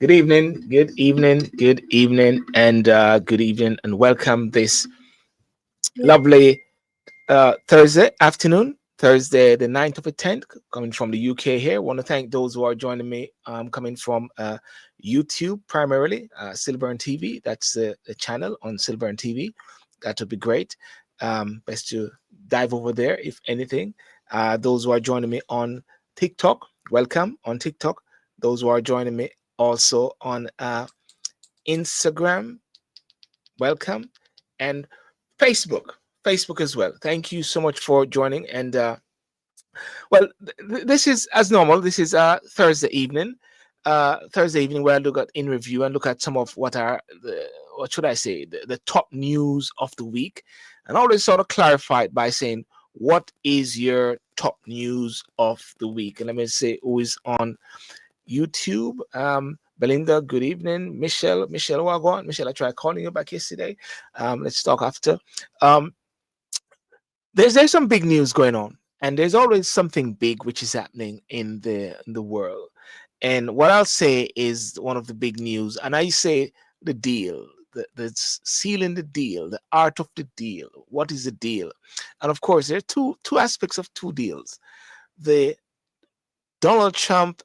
Good evening, and welcome this lovely Thursday afternoon, Thursday the 9th of the 10th, coming from the UK here. Want to thank those who are joining me coming from YouTube primarily, Silver and TV. That's the channel on Silver and TV. That would be great. Best to dive over there, if anything. Those who are joining me on TikTok, welcome on TikTok. Those who are joining me also on Instagram, welcome, and Facebook, Facebook as well. Thank you so much for joining. And this is as normal. This is Thursday evening where I look at in review and look at some of what are what should I say the top news of the week, and always sort of clarify it by saying what is your top news of the week. And let me say who is on YouTube. Belinda, good evening. Michelle Wagwan. Michelle, I tried calling you back yesterday. Let's talk after. Um, there's some big news going on, and there's always something big which is happening in the world. And what I'll say is one of the big news, and I say the deal, the sealing the deal, the art of the deal. What is the deal? And of course, there are two aspects of two deals. The Donald Trump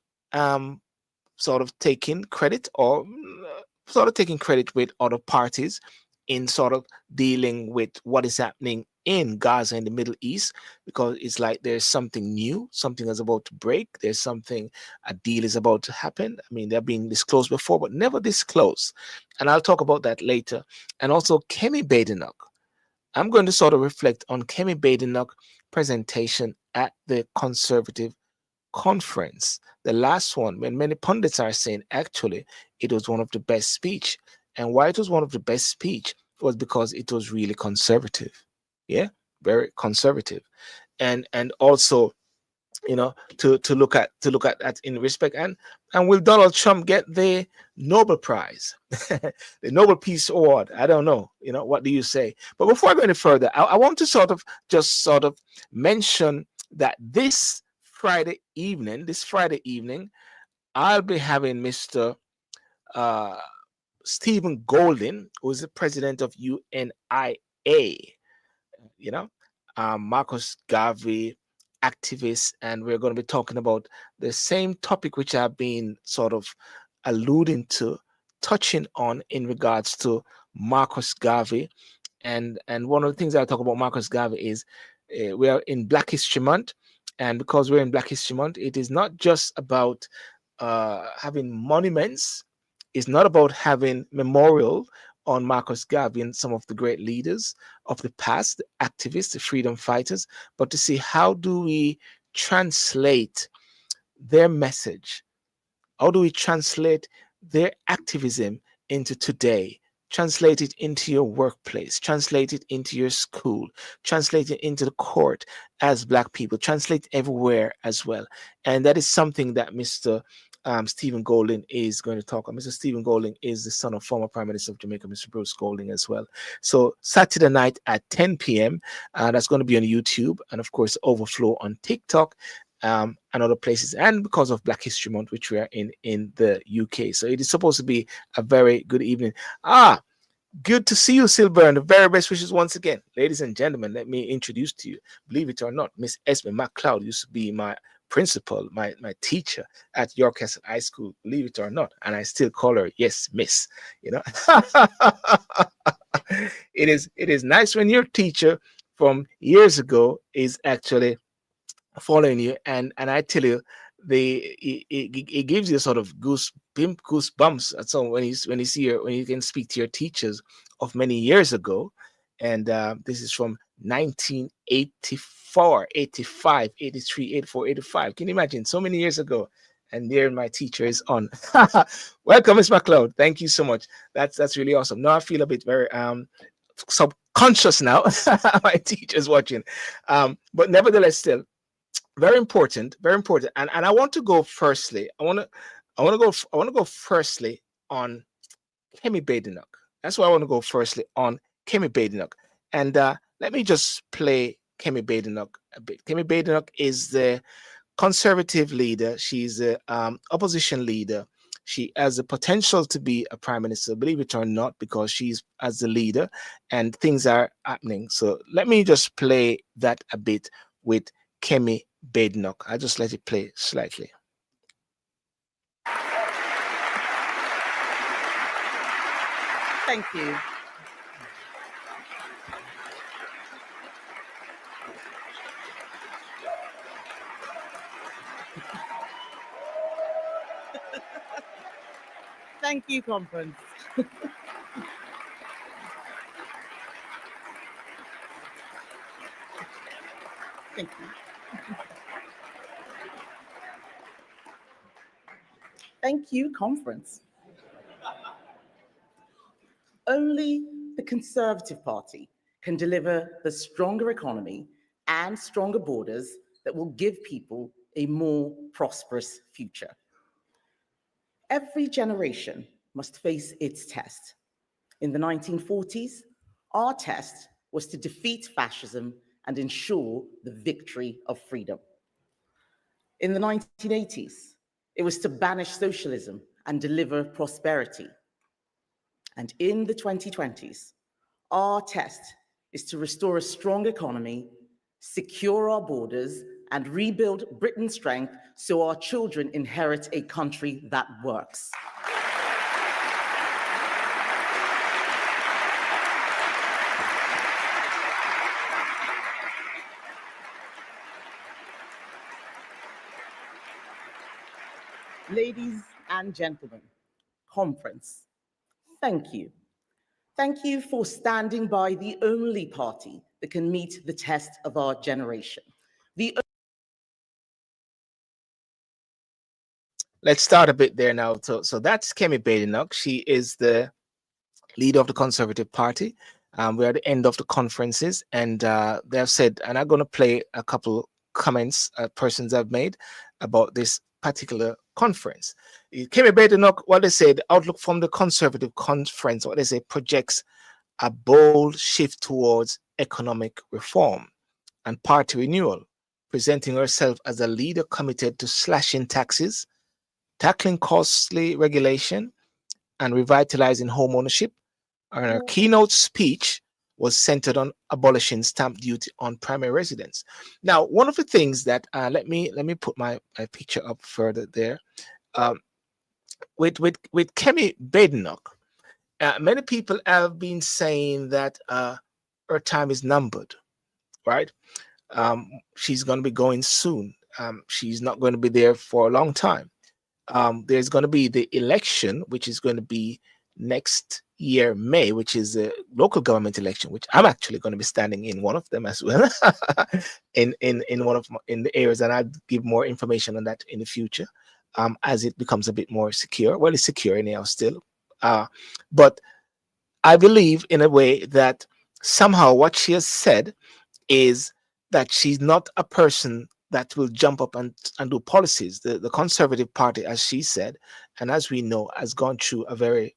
sort of taking credit or sort of taking credit with other parties in sort of dealing with what is happening in Gaza in the Middle East, because it's like there's something new, something is about to break, there's something, a deal is about to happen. I mean, they're being disclosed before, but never disclosed. And I'll talk about that later. And also Kemi Badenoch. I'm going to sort of reflect on Kemi Badenoch presentation at the Conservative conference, the last one, when many pundits are saying actually it was one of the best speech. And why it was one of the best speech was because it was really conservative. Yeah, very conservative. And also, to look at that in respect. And will Donald Trump get the Nobel Prize, the Nobel Peace Award? I don't know. What do you say? But before I go any further, I want to sort of mention that this Friday evening, I'll be having Mr. Uh, Stephen Golden, who is the president of UNIA, you know, Marcus Garvey activist, and we're going to be talking about the same topic which I've been sort of alluding to, touching on in regards to Marcus Garvey. And one of the things I talk about Marcus Garvey is we are in Black History Month, and because we're in Black History Month, it is not just about having monuments. It's not about having memorial on Marcus Garvey and some of the great leaders of the past, the activists, the freedom fighters, but to see how do we translate their message? How do we translate their activism into today? Translate it into your workplace, translate it into your school, translate it into the court as Black people, translate everywhere as well. And that is something that Mr. Stephen Golding is going to talk about. Mr. Stephen Golding is the son of former Prime Minister of Jamaica, Mr. Bruce Golding, as well. So Saturday night at 10 p.m., that's going to be on YouTube, and of course, overflow on TikTok and other places, and because of Black History Month, which we are in the UK. So it is supposed to be a very good evening. Good to see you, Silver, and the very best wishes once again. Ladies and gentlemen, let me introduce to you, believe it or not, Miss Esme McLeod used to be my principal, my teacher at York Castle High School, believe it or not, and I still call her, yes, Miss, it is nice when your teacher from years ago is actually following you, and I tell you, it gives you a sort of goosebumps at some when you can speak to your teachers of many years ago. And this is from 1984, 85, 83, 84, 85. Can you imagine, so many years ago? And there my teacher is on. Welcome, Miss McLeod. Thank you so much. That's really awesome. Now I feel a bit very subconscious now. My teacher's watching. But nevertheless, still very important, very important. And I want to go firstly. I want to go firstly on Kemi Badenoch. That's why I want to go firstly on Kemi Badenoch. And let me just play Kemi Badenoch a bit. Kemi Badenoch is the conservative leader. She's the opposition leader She has the potential to be a prime minister, believe it or not, because she's as the leader and things are happening. So let me just play that a bit with Kemi Badenoch. I'll just let it play slightly. Thank you. Thank you, conference. Thank you. Thank you, conference. Only the Conservative Party can deliver the stronger economy and stronger borders that will give people a more prosperous future. Every generation must face its test. In the 1940s, our test was to defeat fascism and ensure the victory of freedom. In the 1980s, it was to banish socialism and deliver prosperity. And in the 2020s, our test is to restore a strong economy, secure our borders, and rebuild Britain's strength so our children inherit a country that works. Ladies and gentlemen, conference, thank you. Thank you for standing by the only party that can meet the test of our generation. Let's start a bit there now. So that's Kemi Badenoch. She is the leader of the Conservative Party. We're at the end of the conferences, and they have said, and I'm going to play a couple comments persons have made about this particular conference. Kemi Badenoch, what they say, the outlook from the Conservative conference, what they say, projects a bold shift towards economic reform and party renewal, presenting herself as a leader committed to slashing taxes, tackling costly regulation, and revitalizing home ownership. And her keynote speech was centered on abolishing stamp duty on primary residence. Now, one of the things that let me put my picture up further there. With Kemi Badenoch, many people have been saying that her time is numbered, right? She's going to be going soon. She's not going to be there for a long time. There's going to be the election, which is going to be next year, May, which is a local government election, which I'm actually going to be standing in one of them as well, in one of in the areas, and I'll give more information on that in the future, as it becomes a bit more secure. Well, it's secure anyhow still, but I believe in a way that somehow what she has said is that she's not a person that will jump up and do policies. The Conservative Party, as she said, and as we know, has gone through a very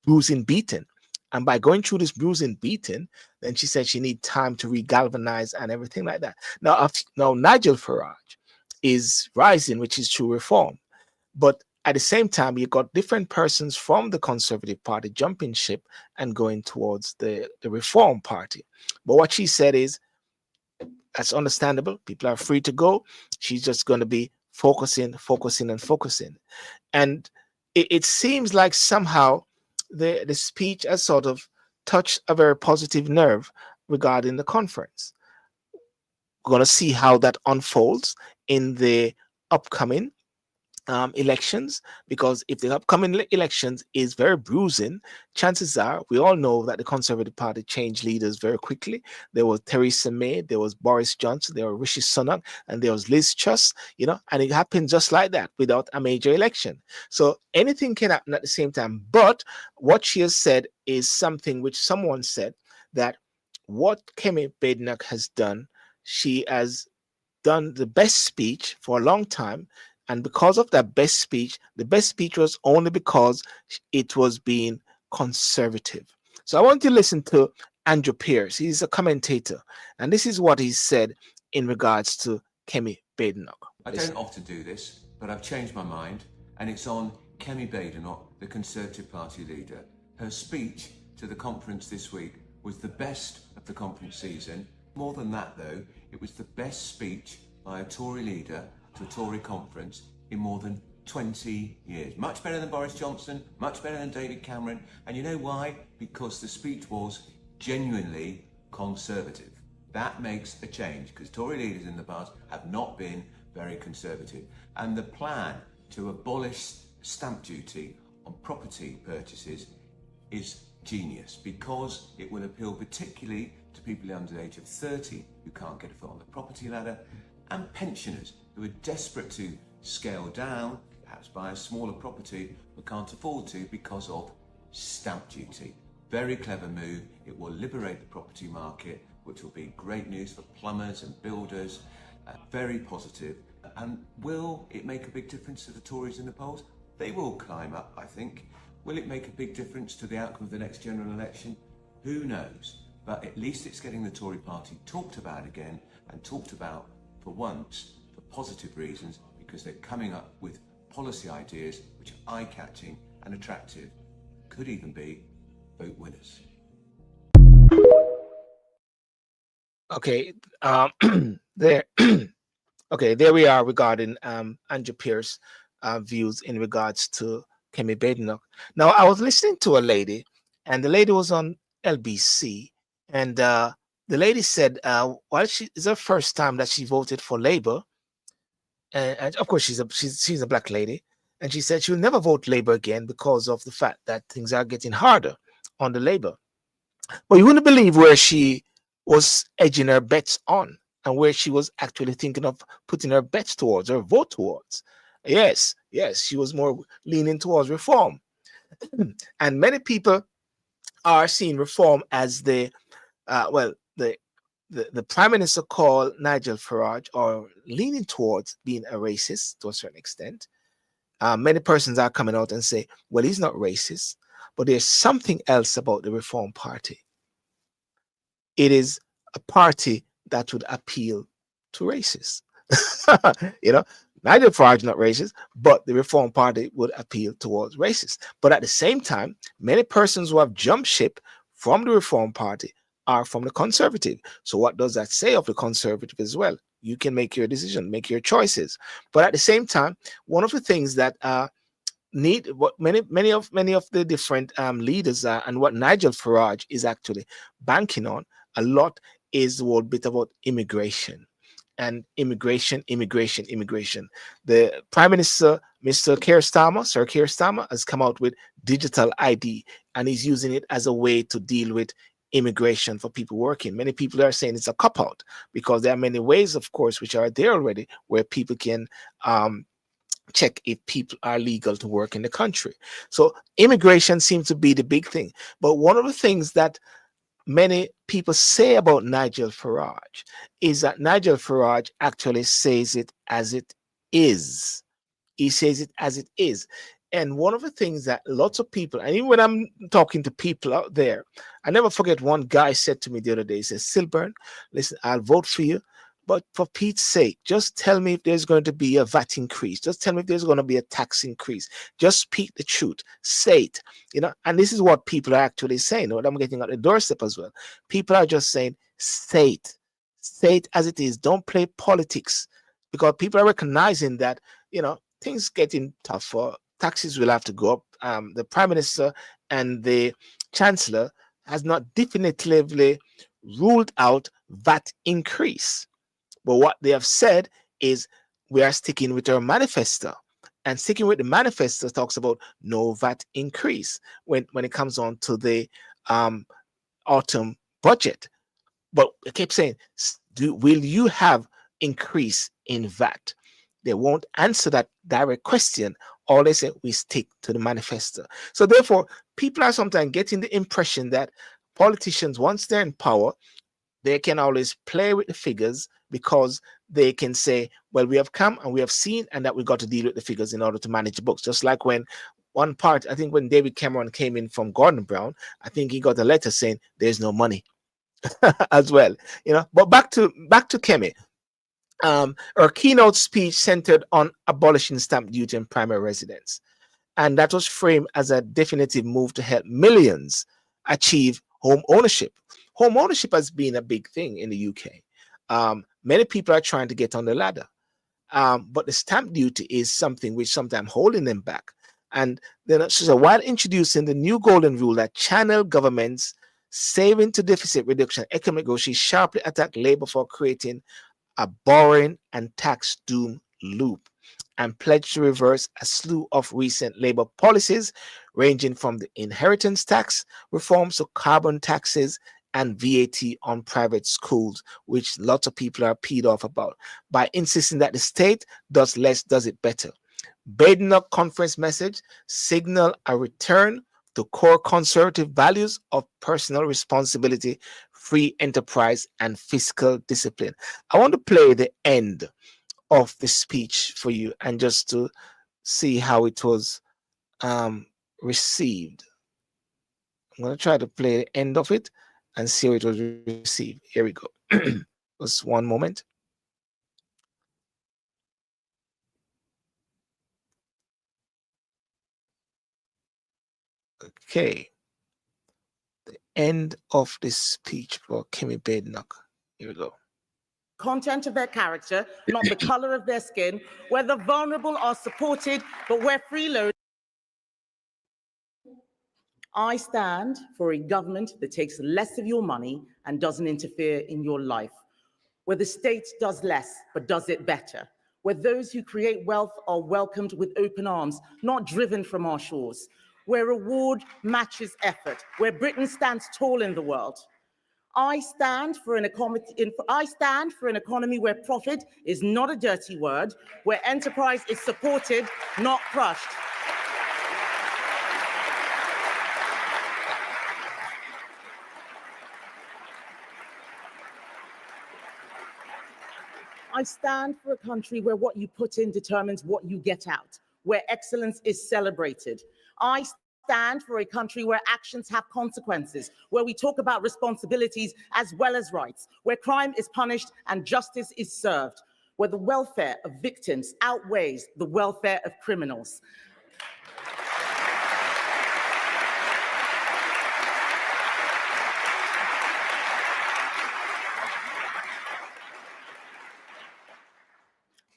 bruising beating. And by going through this bruising beating, then she said she needs time to regalvanize and everything like that. Now Nigel Farage is rising, which is true reform. But at the same time, you got different persons from the Conservative Party jumping ship and going towards the Reform Party. But what she said is, that's understandable. People are free to go. She's just going to be focusing. And it seems like somehow the speech has sort of touched a very positive nerve regarding the conference. We're going to see how that unfolds in the upcoming elections, because if the upcoming elections is very bruising, chances are, we all know that the Conservative Party changed leaders very quickly. There was Theresa May, there was Boris Johnson, there was Rishi Sunak, and there was Liz Truss, and it happened just like that without a major election. So anything can happen at the same time. But what she has said is something which someone said, that what Kemi Badenoch has done, she has done the best speech for a long time. And because of that best speech, the best speech was only because it was being conservative. So I want to listen to Andrew Pierce. He's a commentator. And this is what he said in regards to Kemi Badenoch. I don't often do this, but I've changed my mind. And it's on Kemi, the Conservative Party leader, her speech to the conference this week was the best of the conference season. More than that though, it was the best speech by a Tory leader to a Tory conference in more than 20 years. Much better than Boris Johnson, much better than David Cameron. And you know why? Because the speech was genuinely conservative. That makes a change, because Tory leaders in the past have not been very conservative. And the plan to abolish stamp duty on property purchases is genius, because it will appeal particularly to people under the age of 30 who can't get a foot on the property ladder, and pensioners who are desperate to scale down, perhaps buy a smaller property, but can't afford to because of stamp duty. Very clever move. It will liberate the property market, which will be great news for plumbers and builders. Very positive. And will it make a big difference to the Tories in the polls? They will climb up, I think. Will it make a big difference to the outcome of the next general election? Who knows? But at least it's getting the Tory party talked about again, and talked about for once for positive reasons, because they're coming up with policy ideas which are eye-catching and attractive, could even be vote winners. Okay, there. Okay, there we are regarding Andrew Pierce views in regards to Kemi Badenoch. Now, I was listening to a lady, and the lady was on LBC, and the lady said, while it's her first time that she voted for Labour, and of course she's a black lady, and she said she will never vote Labour again because of the fact that things are getting harder on the Labour. But you wouldn't believe where she was edging her bets on, and where she was actually thinking of putting her bets towards, or vote towards. Yes, she was more leaning towards reform. And many people are seeing reform as the Prime Minister called Nigel Farage, or leaning towards being a racist to a certain extent. Many persons are coming out and say, well, he's not racist, but there's something else about the Reform Party. It is a party that would appeal to racists. Nigel Farage not racist, but the Reform Party would appeal towards racists. But at the same time, many persons who have jumped ship from the Reform Party are from the Conservative. So what does that say of the Conservative as well? You can make your decision, make your choices. But at the same time, one of the things that need what many of the different leaders and what Nigel Farage is actually banking on a lot is the whole bit about immigration. And immigration. The Prime Minister, Sir Keir Starmer, has come out with digital ID, and he's using it as a way to deal with immigration for people working. Many people are saying it's a cop-out, because there are many ways, of course, which are there already, where people can check if people are legal to work in the country. So immigration seems to be the big thing. But one of the things that many people say about Nigel Farage is that Nigel Farage actually says it as it is. He says it as it is. And one of the things that lots of people, and even when I'm talking to people out there, I never forget one guy said to me the other day, he says, Silburn, listen, I'll vote for you, but for Pete's sake, just tell me if there's going to be a VAT increase. Just tell me if there's going to be a tax increase. Just speak the truth. Say it. And this is what people are actually saying. What I'm getting at the doorstep as well. People are just saying, say it. Say it as it is. Don't play politics. Because people are recognizing that, things getting tougher. Taxes will have to go up. The Prime Minister and the Chancellor has not definitively ruled out VAT increase. But what they have said is we are sticking with our manifesto. And sticking with the manifesto talks about no VAT increase when it comes on to the autumn budget. But I keep saying, will you have increase in VAT? They won't answer that direct question. All they say, we stick to the manifesto. So therefore, people are sometimes getting the impression that politicians, once they're in power, they can always play with the figures, because they can say, well, we have come and we have seen, and that we've got to deal with the figures in order to manage the books. Just like when I think when David Cameron came in from Gordon Brown, I think he got a letter saying there's no money as well. But back to Kemi. Her keynote speech centered on abolishing stamp duty in primary residence. and that was framed as a definitive move to help millions achieve home ownership. Home ownership has been a big thing in the UK. Many people are trying to get on the ladder, but the stamp duty is something which sometimes holding them back. And then, so while introducing the new golden rule that channel governments saving to deficit reduction economic growth, she sharply attacked Labour for creating a borrowing and tax doom loop and pledged to reverse a slew of recent Labour policies, ranging from the inheritance tax reforms to carbon taxes and VAT on private schools, which lots of people are peed off about, by insisting that the state does less, does it better. Badenoch conference message signal a return to core conservative values of personal responsibility, free enterprise, and fiscal discipline. I want to play the end of the speech for you and just to see how it was received. I'm going to try to play the end of it and see how it was received. Here we go. Just one moment. Okay. The end of this speech for Kemi Badenoch. Here we go. Content of their character, not the color of their skin, where the vulnerable are supported, but where freeloaders. I stand for a government that takes less of your money and doesn't interfere in your life, where the state does less but does it better, where those who create wealth are welcomed with open arms, not driven from our shores, where reward matches effort, where Britain stands tall in the world. I stand for an economy where profit is not a dirty word, where enterprise is supported, not crushed. I stand for a country where what you put in determines what you get out, where excellence is celebrated. I stand for a country where actions have consequences, where we talk about responsibilities as well as rights, where crime is punished and justice is served, where the welfare of victims outweighs the welfare of criminals.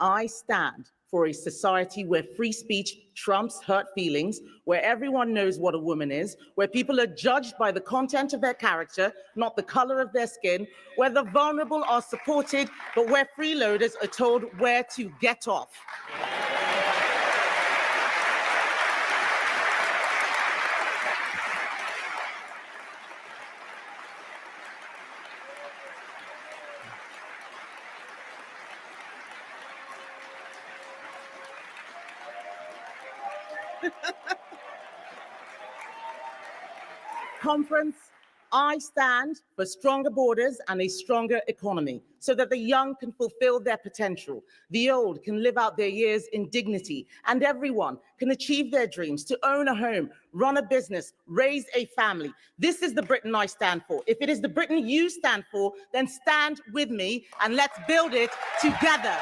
I stand for a society where free speech trumps hurt feelings, where everyone knows what a woman is, where people are judged by the content of their character, not the color of their skin, where the vulnerable are supported, but where freeloaders are told where to get off. Conference, I stand for stronger borders and a stronger economy so that the young can fulfill their potential, the old can live out their years in dignity, and everyone can achieve their dreams to own a home, run a business, raise a family. This is the Britain I stand for. If it is the Britain you stand for, then stand with me and let's build it together.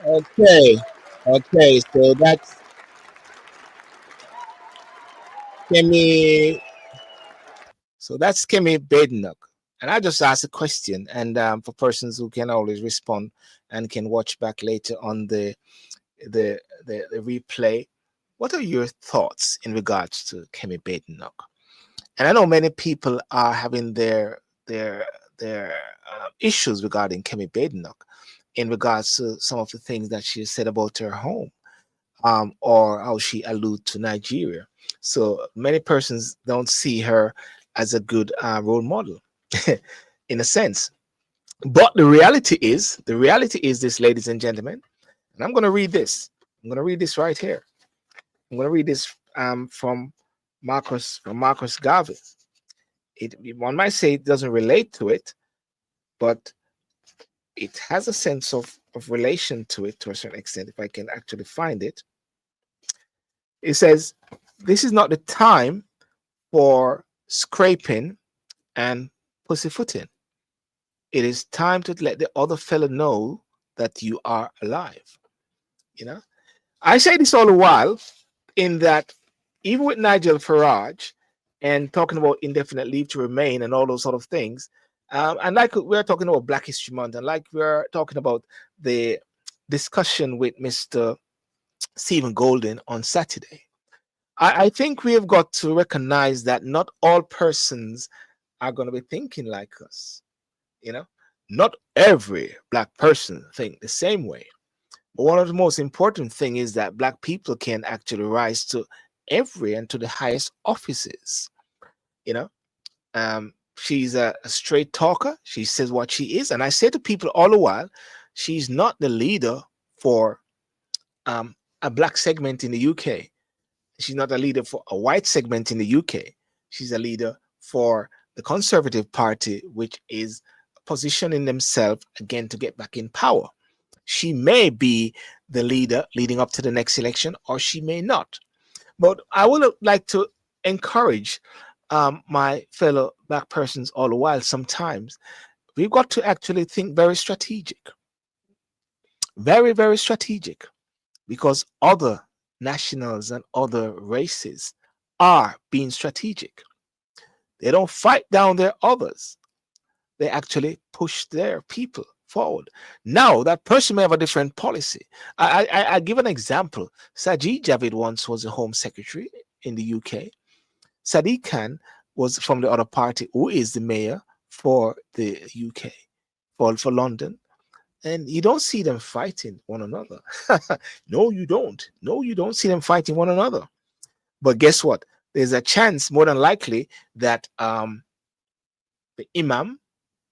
Okay, okay, so that's Kemi. So that's Kemi Badenoch. And I just asked a question, and for persons who can always respond and can watch back later on the replay, what are your thoughts in regards to Kemi Badenoch? And I know many people are having their issues regarding Kemi Badenoch in regards to some of the things that she said about her home, or how she allude to Nigeria. So many persons don't see her as a good role model. in a sense. But the reality is this, ladies and gentlemen, and I'm going to read this. I'm going to read this right here. I'm going to read this from Marcus Garvey. One might say it doesn't relate to it, but it has a sense of relation to it to a certain extent, if I can actually find it. It says, this is not the time for scraping and pussyfooting. It is time to let the other fellow know that you are alive. You know, I say this all the while, in that even with Nigel Farage and talking about indefinite leave to remain and all those sort of things, and like we're talking about Black History Month, and like we're talking about the discussion with Mr. Stephen Golden on Saturday, I think we have got to recognize that not all persons are going to be thinking like us. You know, not every Black person think the same way. But one of the most important thing is that Black people can actually rise to every and to the highest offices. You know, she's a straight talker. She says what she is, and I say to people all the while, she's not the leader for a Black segment in the UK. She's not a leader for a white segment in the UK. She's a leader for the Conservative Party, which is positioning themselves again to get back in power. She may be the leader leading up to the next election, or she may not. But I would like to encourage my fellow Black persons all the while. Sometimes we've got to actually think very strategic, very, very strategic, because other nationals and other races are being strategic. They don't fight down their others. They actually push their people forward. Now, that person may have a different policy. I give an example. Sajid Javid once was a Home Secretary in the UK. Sadiq Khan was from the other party, who is the mayor for the UK, for London. And you don't see them fighting one another. No, you don't. No, you don't see them fighting one another. But guess what? There's a chance, more than likely, that the imam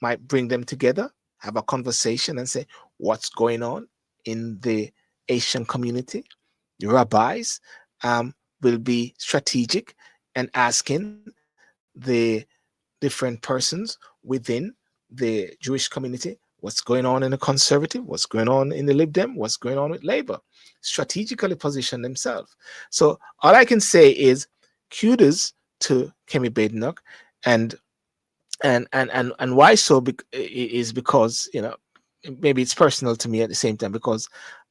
might bring them together, have a conversation, and say, what's going on in the Asian community? The rabbis will be strategic and asking the different persons within the Jewish community what's going on in the Conservative, what's going on in the Lib Dem, what's going on with Labour, strategically position themselves. So all I can say is kudos to Kemi Badenoch, and why so is because, you know, maybe it's personal to me at the same time, because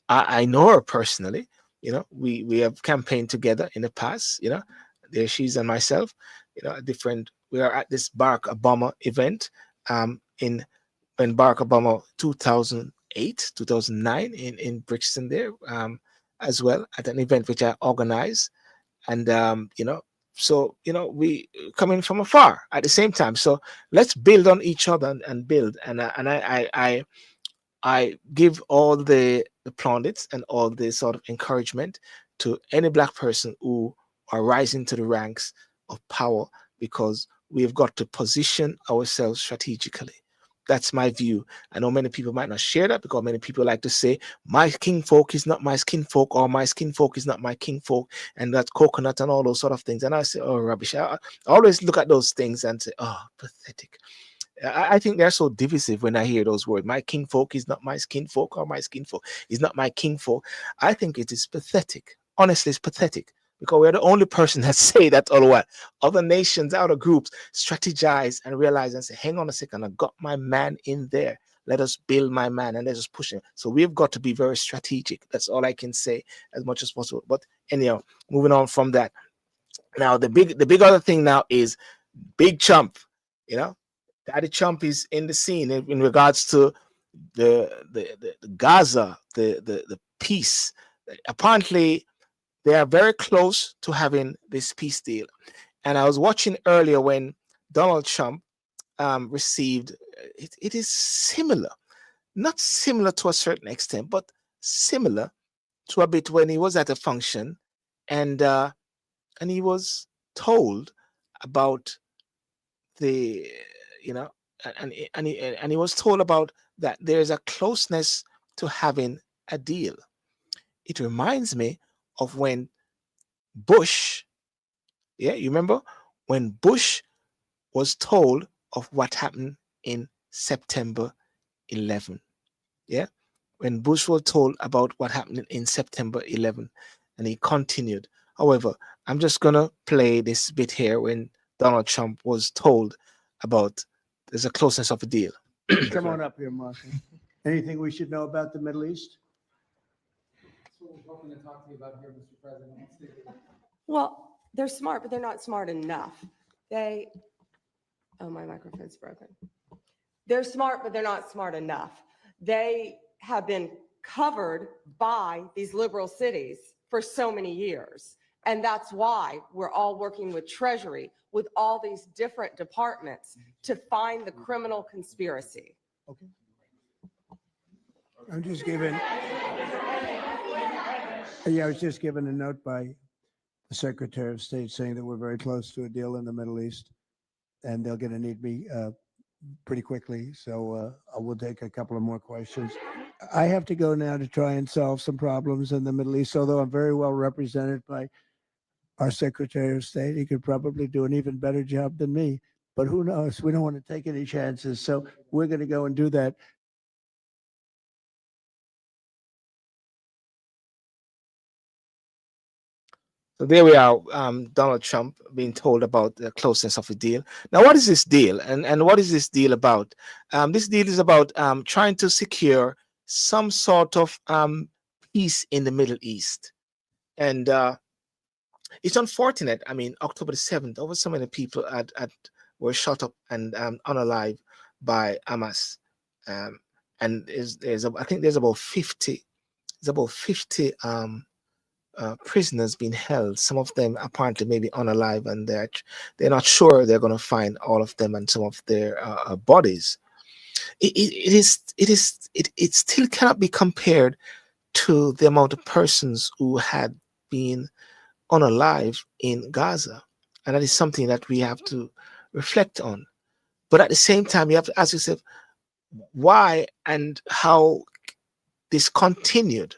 I know her personally. You know, we have campaigned together in the past. You know, there she's and myself. You know, we are at this Barack Obama event in Barack Obama 2008, 2009 in Brixton there, as well, at an event which I organized. And you know, so, you know, we coming from afar at the same time. So let's build on each other and build. And I give all the plaudits and all the sort of encouragement to any Black person who are rising to the ranks of power, because we've got to position ourselves strategically. That's my view. I know many people might not share that, because many people like to say, my kinfolk is not my skinfolk, or my skinfolk is not my kinfolk, and that's coconut and all those sort of things. And I say, oh, rubbish. I always look at those things and say, oh, pathetic. I think they're so divisive when I hear those words. My kinfolk is not my skinfolk, or my skinfolk is not my kinfolk. I think it is pathetic. Honestly, it's pathetic, because we're the only person that say that all the while. Other nations, other groups strategize and realize and say, hang on a second, I got my man in there. Let us build my man and let us push him. So we've got to be very strategic. That's all I can say, as much as possible. But anyhow, moving on from that. Now, the big other thing now is Big Chump. You know, Daddy Chump is in the scene in regards to the Gaza, the peace. Apparently, they are very close to having this peace deal. And I was watching earlier when Donald Trump received, it is similar, not similar to a certain extent, but similar to a bit when he was at a function, and he was told about the, you know, and he was told about that there's a closeness to having a deal. It reminds me of when Bush, yeah, you remember when Bush was told of what happened in September 11. Yeah, when Bush was told about what happened in September 11, and he continued. However, I'm just gonna play this bit here when Donald Trump was told about there's a closeness of a deal. Come on up here, Martha. Anything we should know about the Middle East? That's what we're hoping to talk to you about here, Mr. President. Well, they're smart, but they're not smart enough. Oh, my microphone's broken. They're smart, but they're not smart enough. They have been covered by these liberal cities for so many years. And that's why we're all working with Treasury, with all these different departments to find the criminal conspiracy. Okay. I'm just giving. Yeah, I was just given a note by the Secretary of State saying that we're very close to a deal in the Middle East, and they're going to need me pretty quickly. So I will take a couple of more questions. I have to go now to try and solve some problems in the Middle East, although I'm very well represented by our Secretary of State. He could probably do an even better job than me, but who knows? We don't want to take any chances. So we're going to go and do that. So there we are, Donald Trump being told about the closeness of a deal. Now, what is this deal, and what is this deal about? This deal is about trying to secure some sort of peace in the Middle East, and it's unfortunate. I mean, October the 7th, over so many people were shot up and unalive by Hamas, and I think there's about 50. There's about 50. Prisoners being held. Some of them apparently maybe unalive, and they're not sure they're going to find all of them and some of their bodies. It still cannot be compared to the amount of persons who had been unalive in Gaza, and that is something that we have to reflect on. But at the same time, you have to ask yourself why and how this continued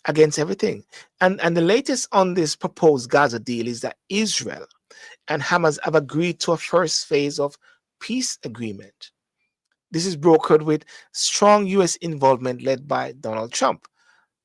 against everything. And the latest on this proposed Gaza deal is that Israel and Hamas have agreed to a first phase of peace agreement. This is brokered with strong U.S. involvement led by Donald Trump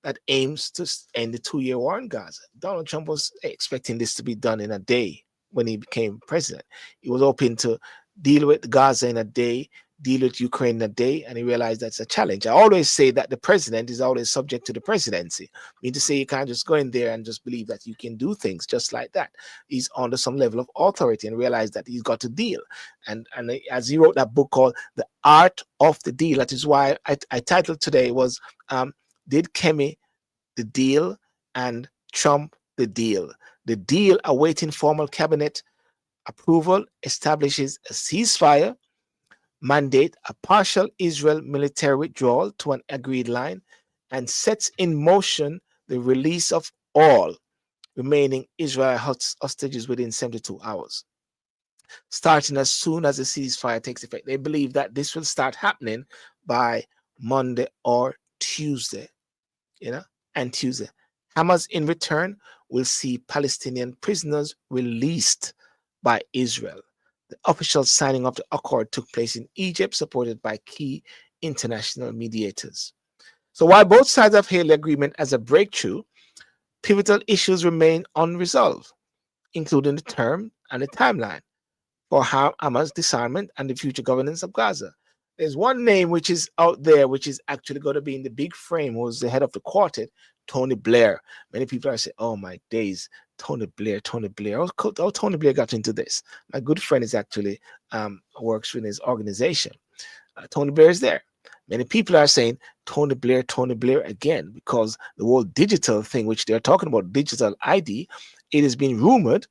that aims to end the 2-year war in Gaza. Donald Trump was expecting this to be done in a day when he became president. He was hoping to deal with Gaza in a day, deal with Ukraine in a day, and he realized that's a challenge. I always say that the president is always subject to the presidency. I mean to say you can't just go in there and just believe that you can do things just like that. He's under some level of authority and realized that he's got to deal. And as he wrote that book called The Art of the Deal, that is why I titled today was Did Kemi the Deal and Trump the Deal? The deal awaiting formal cabinet approval establishes a ceasefire, mandate a partial Israel military withdrawal to an agreed line, and sets in motion the release of all remaining Israeli hostages within 72 hours, starting as soon as the ceasefire takes effect. They believe that this will start happening by Monday or Tuesday, and Tuesday. Hamas, in return, will see Palestinian prisoners released by Israel. The official signing of the accord took place in Egypt, supported by key international mediators. So while both sides have hailed the agreement as a breakthrough, pivotal issues remain unresolved, including the term and the timeline for Hamas disarmament and the future governance of Gaza. There's one name which is out there, which is actually going to be in the big frame, who's the head of the quartet, Tony Blair. Many people are saying, oh my days, Tony Blair. How Tony Blair got into this? My good friend is actually works in his organization. Tony Blair is there. Many people are saying Tony Blair again, because the whole digital thing, which they're talking about, digital ID, it has been rumored,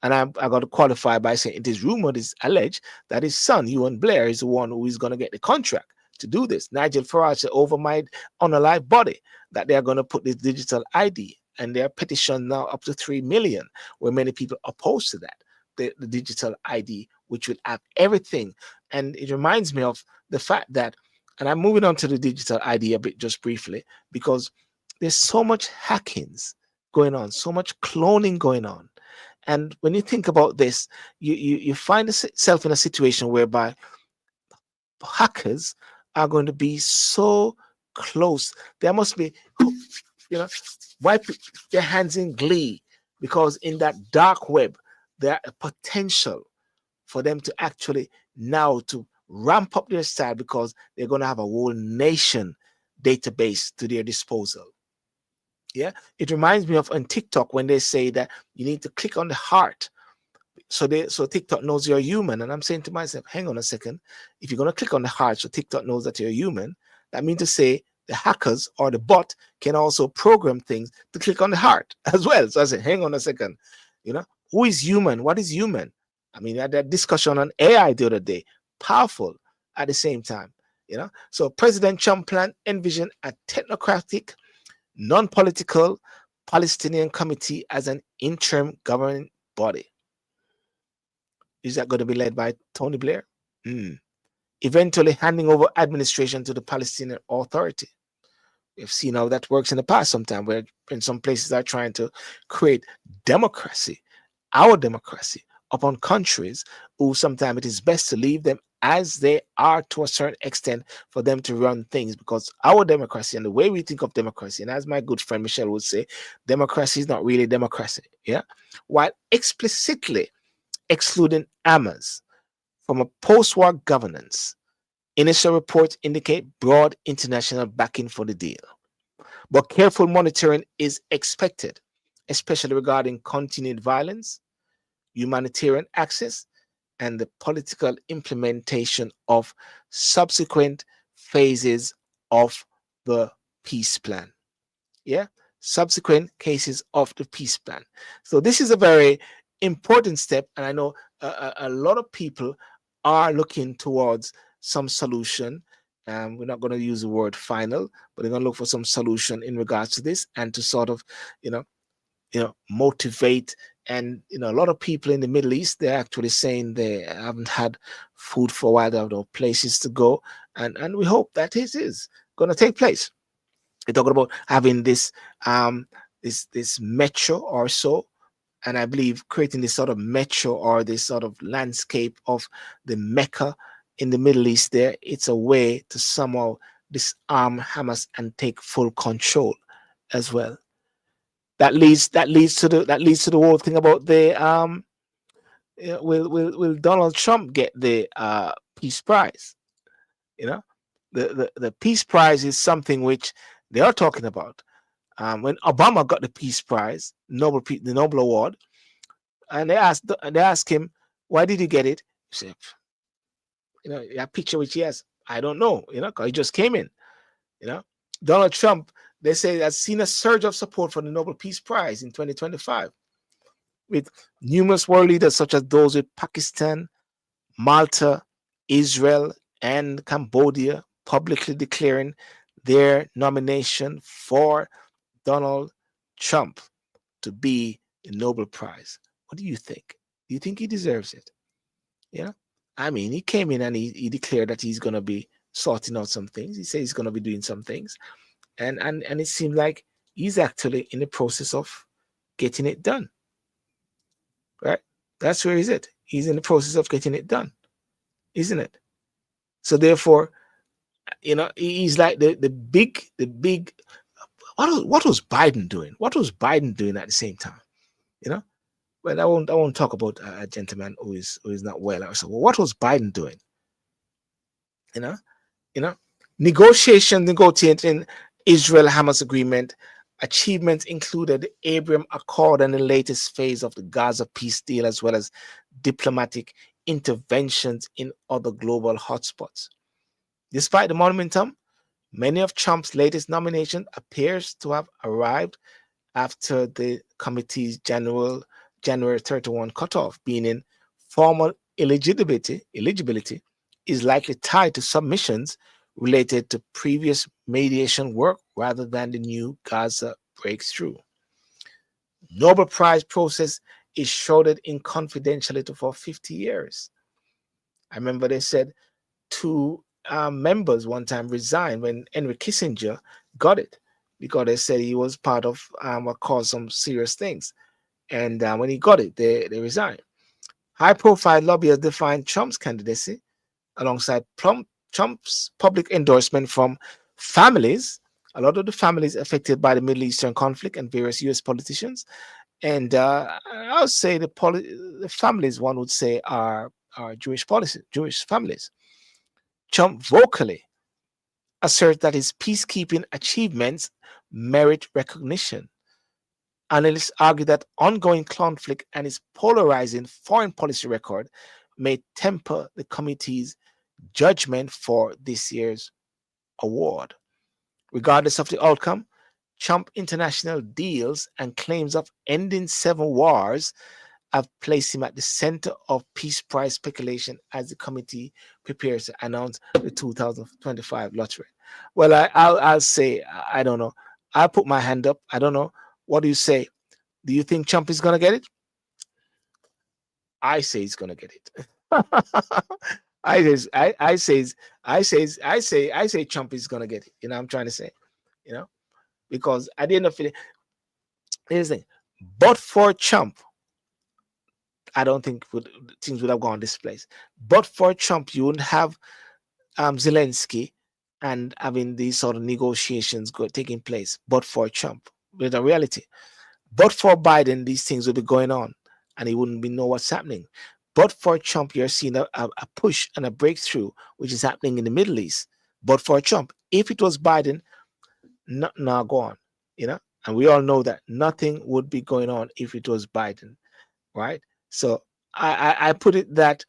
and I got to qualify by saying it is rumored, is alleged that his son, Ewan Blair, is the one who is going to get the contract to do this. Nigel Farage said, over my unalive body, that they are going to put this digital ID, and their petition now up to 3 million, where many people opposed to that, the digital ID which will have everything. And it reminds me of the fact that, and I'm moving on to the digital ID a bit just briefly, because there's so much hackings going on, so much cloning going on. And when you think about this, you find yourself in a situation whereby hackers are going to be so close. There must be, wipe their hands in glee, because in that dark web, there are potential for them to actually now to ramp up their style, because they're going to have a whole nation database to their disposal. Yeah, it reminds me of on TikTok when they say that you need to click on the heart, so TikTok knows you're human. And I'm saying to myself, hang on a second, if you're going to click on the heart so TikTok knows that you're human, that means to say the hackers or the bot can also program things to click on the heart as well. So I said, hang on a second, who is human? What is human? I mean, I had that discussion on AI the other day. Powerful at the same time, So President Trump plan envision a technocratic, non-political Palestinian committee as an interim governing body. Is that going to be led by Tony Blair? Eventually handing over administration to the Palestinian Authority. We've seen how that works in the past sometime, where in some places are trying to create democracy, our democracy, upon countries who sometimes it is best to leave them as they are to a certain extent for them to run things, because our democracy and the way we think of democracy, and as my good friend Michelle would say, democracy is not really democracy. Yeah, while explicitly excluding Hamas from a post-war governance, initial reports indicate broad international backing for the deal, but careful monitoring is expected, especially regarding continued violence, humanitarian access, and the political implementation of subsequent phases of the peace plan. Yeah, subsequent cases of the peace plan. So this is a very important step, and I know a lot of people are looking towards some solution. We're not going to use the word final, but they're going to look for some solution in regards to this, and to sort of, motivate. And a lot of people in the Middle East, they're actually saying they haven't had food for a while, they have no places to go, and we hope that it is going to take place. We're talking about having this this metro or so, and I believe creating this sort of metro or this sort of landscape of the Mecca in the Middle East. There, it's a way to somehow disarm Hamas and take full control as well. That leads to the whole thing about the will Donald Trump get the peace prize? The peace prize is something which they are talking about. When Obama got the peace prize, the Nobel Award, and they asked him, why did you get it? He said, that picture which he has, I don't know, because he just came in. Donald Trump, they say, has seen a surge of support for the Nobel Peace Prize in 2025, with numerous world leaders such as those with Pakistan, Malta, Israel, and Cambodia publicly declaring their nomination for Donald Trump to be the Nobel Prize. What do you think? Do you think he deserves it? I mean, he came in and he declared that he's going to be sorting out some things. He said he's going to be doing some things. And it seemed like he's actually in the process of getting it done. Right? That's where he's at. He's in the process of getting it done, isn't it? So therefore, he's like the big. What was Biden doing? What was Biden doing at the same time? Well, I won't talk about a gentleman who is not well. So, what was Biden doing? Negotiating Israel-Hamas agreement. Achievements included the Abraham Accord and the latest phase of the Gaza peace deal, as well as diplomatic interventions in other global hotspots. Despite the momentum, many of Trump's latest nominations appears to have arrived after the committee's January 31 cutoff, meaning formal eligibility is likely tied to submissions related to previous mediation work rather than the new Gaza breakthrough. Nobel Prize process is shrouded in confidentiality for 50 years. I remember they said two members one time resigned when Henry Kissinger got it because they said he was part of what caused some serious things. And when he got it, they resigned. High-profile lobbyists defined Trump's candidacy alongside Trump's public endorsement from families, a lot of the families affected by the Middle Eastern conflict and various U.S. politicians. And I would say the families, one would say, are Jewish families. Trump vocally asserts that his peacekeeping achievements merit recognition. Analysts argue that ongoing conflict and its polarizing foreign policy record may temper the committee's judgment for this year's award. Regardless of the outcome, Trump international deals and claims of ending 7 wars have placed him at the center of Peace Prize speculation as the committee prepares to announce the 2025 lottery. Well, I'll say, I don't know. I'll put my hand up. I don't know. What do you say? Do you think Trump is going to get it? I say he's going to get it. I say Trump is going to get it. You know what I'm trying to say? You know, because at the end of it, here's the thing. But for Trump, I don't think things would have gone this place. But for Trump, you wouldn't have Zelensky and having these sort of negotiations taking place. But for Trump, with a reality. But for Biden, these things would be going on, and he wouldn't know what's happening. But for Trump, you're seeing a push and a breakthrough, which is happening in the Middle East. But for Trump, if it was Biden, nothing now go on, you know, and we all know that nothing would be going on if it was Biden, right? So I put it that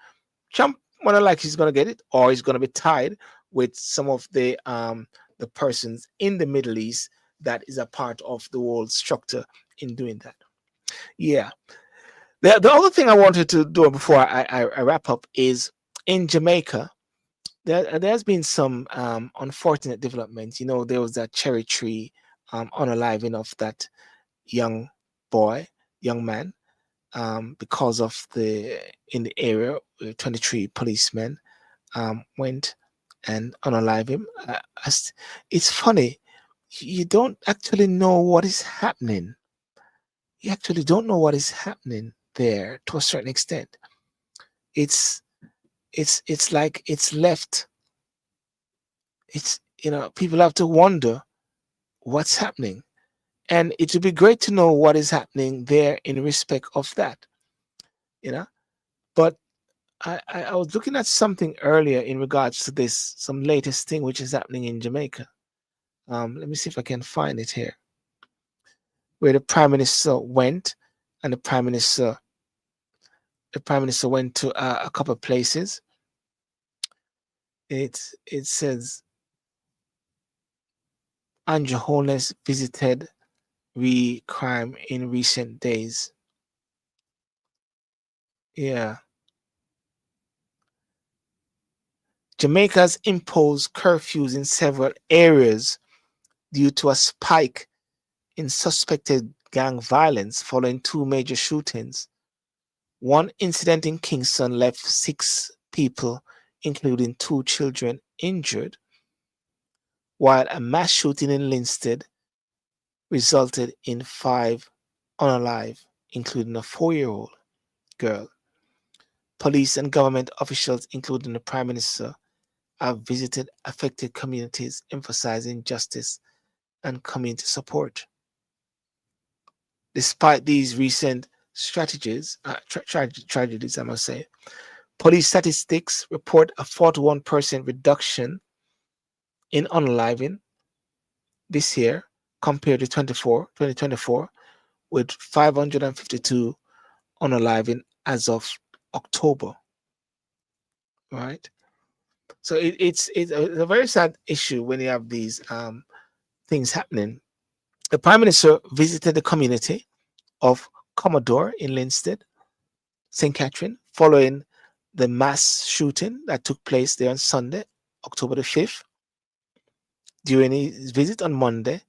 Trump, whether like he's going to get it or he's going to be tied with some of the persons in the Middle East that is a part of the world structure in doing that. Yeah. The other thing I wanted to do before I wrap up is in Jamaica, there's been some unfortunate developments. You know, there was that cherry tree unaliving of that young man, because of in the area, 23 policemen went and unalive him. It's funny. You don't actually know what is happening. You actually don't know what is happening there to a certain extent. It's like it's left. It's, you know, people have to wonder what's happening. And it would be great to know what is happening there in respect of that, you know. But I was looking at something earlier in regards to this, some latest thing which is happening in Jamaica. Let me see if I can find it here, where the Prime Minister went, and the Prime Minister went to a couple of places. It says Andrew Holness visited crime in recent days. Yeah. Jamaica's imposed curfews in several areas due to a spike in suspected gang violence following 2 major shootings. One incident in Kingston left 6 people, including 2 children, injured, while a mass shooting in Linstead resulted in 5 unalive, including a 4-year-old girl. Police and government officials, including the Prime Minister, have visited affected communities, emphasizing justice and community support. Despite these recent tragedies, I must say, police statistics report a 41% reduction in unaliving this year compared to 2024, with 552 unaliving as of October. Right? So it's a very sad issue when you have these things happening. The Prime Minister visited the community of Commodore in Linstead, St. Catherine, following the mass shooting that took place there on Sunday, October the 5th. During his visit on Monday,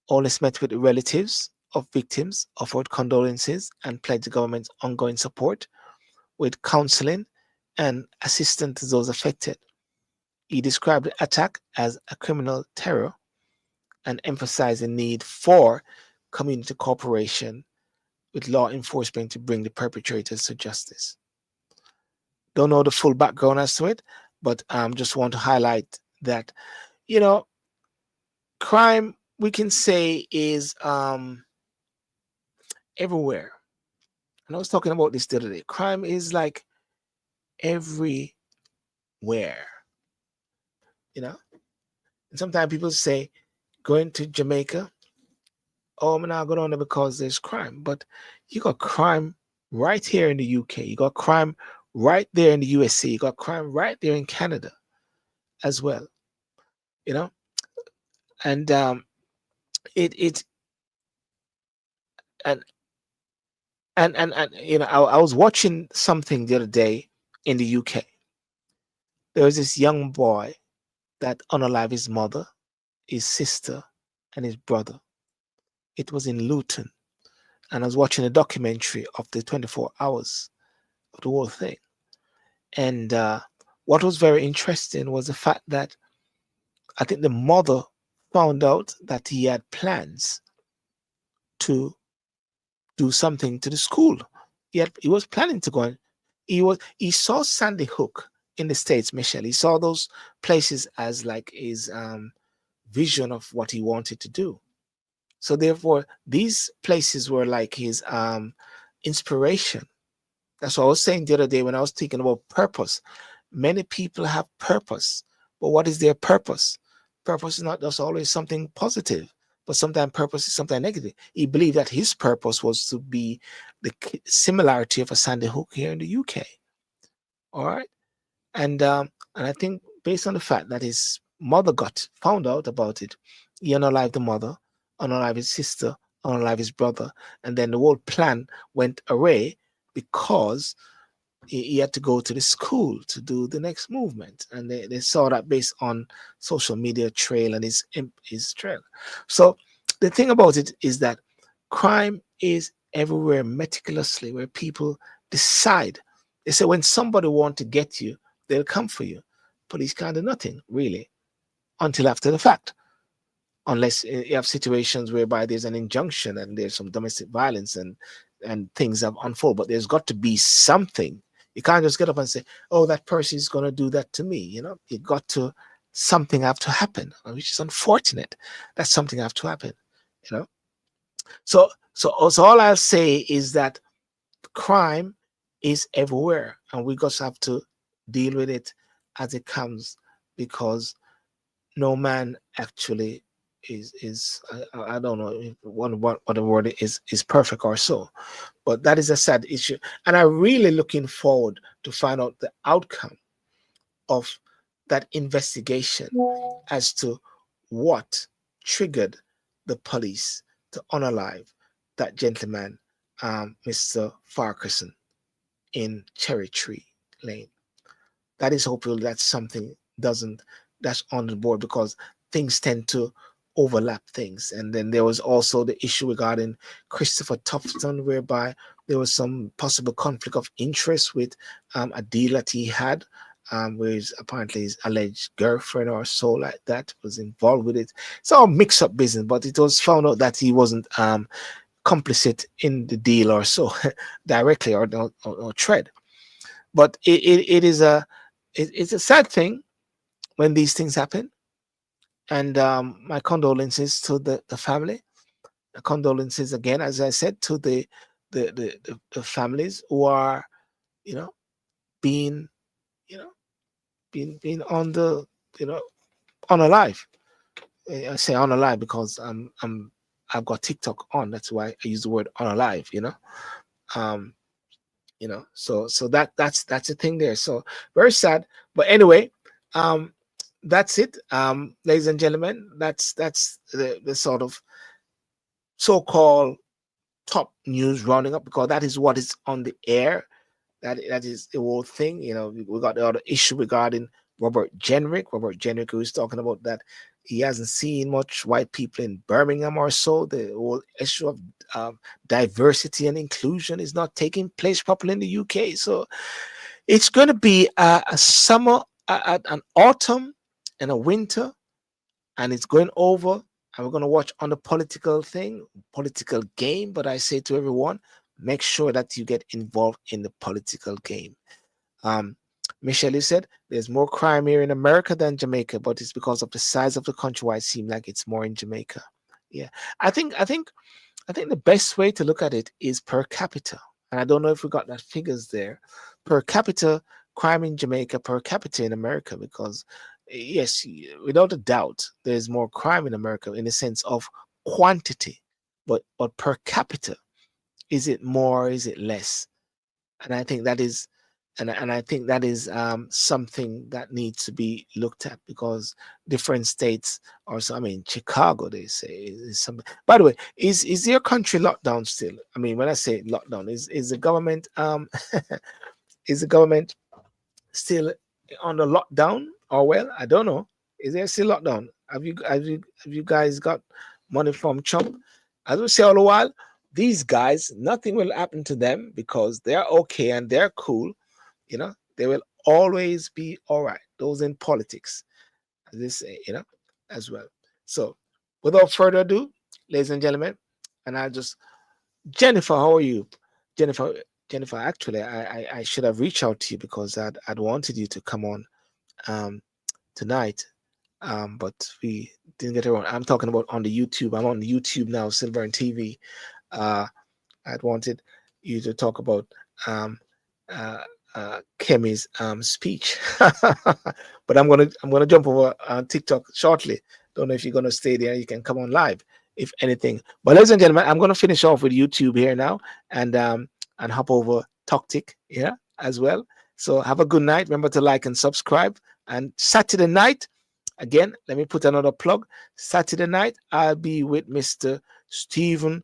Holness met with relatives of victims, offered condolences, and pledged the government's ongoing support with counseling and assistant to those affected. He described the attack as a criminal terror and emphasized the need for community cooperation with law enforcement to bring the perpetrators to justice. Don't know the full background as to it, but just want to highlight that, you know, crime, we can say, is everywhere. And I was talking about this the other day. Crime is like everywhere, you know. And sometimes people say going to Jamaica, oh, I'm not going on there because there's crime. But you got crime right here in the UK. You got crime right there in the USA. You got crime right there in Canada as well, you know. And it and and you know, I was watching something the other day in the UK. There was this young boy that unalived his mother, his sister, and his brother. It was in Luton, and I was watching a documentary of the 24 hours of the whole thing. And what was very interesting was the fact that I think the mother found out that he had plans to do something to the school. He was planning to go and he saw Sandy Hook in the States, Michelle. He saw those places as like his vision of what he wanted to do. So therefore, these places were like his inspiration. That's what I was saying the other day when I was thinking about purpose. Many people have purpose, but what is their purpose? Purpose is not just always something positive, but sometimes purpose is something negative. He believed that his purpose was to be the similarity of a Sandy Hook here in the UK. All right, and I think based on the fact that his mother found out about it, he unalived the mother, unalived his sister, unalived his brother, and then the whole plan went away because he had to go to the school to do the next movement, and they saw that based on social media trail and his trail. So the thing about it is that crime is everywhere meticulously, where people decide. They say when somebody want to get you, they'll come for you. Police can't do nothing really until after the fact, unless you have situations whereby there's an injunction and there's some domestic violence and things have unfolded. But there's got to be something. You can't just get up and say, oh, that person is going to do that to me. You know, it got to, something have to happen, which is unfortunate that something have to happen, you know. So all I'll say is that crime is everywhere, and we just have to deal with it as it comes, because no man actually is I don't know if what the word is perfect or so, but that is a sad issue, and I'm really looking forward to find out the outcome of that investigation as to what triggered the police to unalive that gentleman, Mr. Farquharson, in Cherry Tree Lane. That is hopeful that something that's on the board, because things tend to overlap things. And then there was also the issue regarding Christopher Tufton, whereby there was some possible conflict of interest with a deal that he had, where apparently his alleged girlfriend or so like that was involved with it. It's all mixed up business, but it was found out that he wasn't complicit in the deal or so directly or tread. But it's a sad thing when these things happen. And my condolences to the family. Condolences again, as I said, to the families who are, you know, being, you know, being on the, you know, on alive. I say on alive because I've got TikTok on. That's why I use the word on alive. You know, so that's the thing there. So very sad. But anyway, that's it, ladies and gentlemen. That's the sort of so-called top news rounding up, because that is what is on the air. That is the whole thing. You know, we got the other issue regarding Robert Jenrick. Robert Jenrick, who is talking about that he hasn't seen much white people in Birmingham or so. The whole issue of diversity and inclusion is not taking place properly in the UK. So It's going to be a summer, an autumn, and a winter, and it's going over. And we're going to watch on the political thing, political game. But I say to everyone, make sure that you get involved in the political game. Michelle, you said there's more crime here in America than Jamaica, but it's because of the size of the country why it seems like it's more in Jamaica. Yeah, I think the best way to look at it is per capita. And I don't know if we got that figures there. Per capita crime in Jamaica, per capita in America, because yes, without a doubt, there's more crime in America in the sense of quantity, but per capita, is it more? Is it less? And I think that is, and I think that is something that needs to be looked at because different states or so. I mean, Chicago, they say is some. By the way, is your country locked down still? I mean, when I say lockdown, is the government is the government still on the lockdown? Or well, I don't know. Is there still lockdown? Have you guys got money from Trump? As we say all the while, these guys, nothing will happen to them because they're okay and they're cool. You know, they will always be all right. Those in politics, as they say, you know, as well. So, without further ado, ladies and gentlemen, and I just Jennifer, how are you, Jennifer? Jennifer, actually, I should have reached out to you because I'd wanted you to come on um tonight, but we didn't get around. I'm talking about on the YouTube. I'm on YouTube now, Silver and TV. I'd wanted you to talk about um, Kemi's speech, but I'm gonna jump over on TikTok shortly. Don't know if you're gonna stay there. You can come on live if anything. But ladies and gentlemen, I'm gonna finish off with YouTube here now and hop over TokTik here as well. So have a good night. Remember to like and subscribe. And Saturday night, again, let me put another plug. Saturday night, I'll be with Mr. Stephen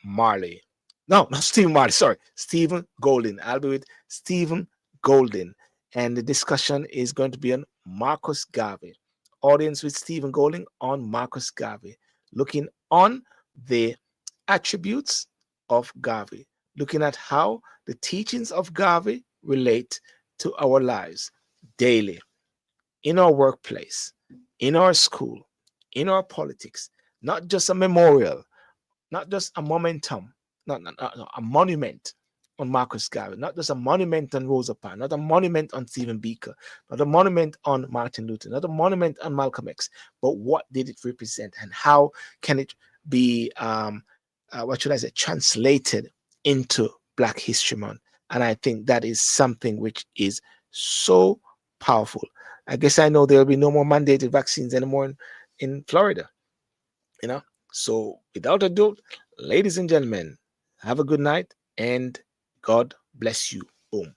Marley. No, not Stephen Marley. Sorry, Stephen Golden. I'll be with Stephen Golden, and the discussion is going to be on Marcus Garvey. Audience with Stephen Golden on Marcus Garvey, looking on the attributes of Garvey, looking at how the teachings of Garvey relate to our lives daily, in our workplace, in our school, in our politics, not just a memorial, not just a momentum, not a monument on Marcus Garvey, not just a monument on Rosa Parks, not a monument on Stephen Biko, not a monument on Martin Luther, not a monument on Malcolm X, but what did it represent and how can it be, what should I say, translated into Black History Month? And I think that is something which is so powerful. I guess I know there will be no more mandated vaccines anymore in Florida, you know. So without a doubt, ladies and gentlemen, have a good night and God bless you. Boom.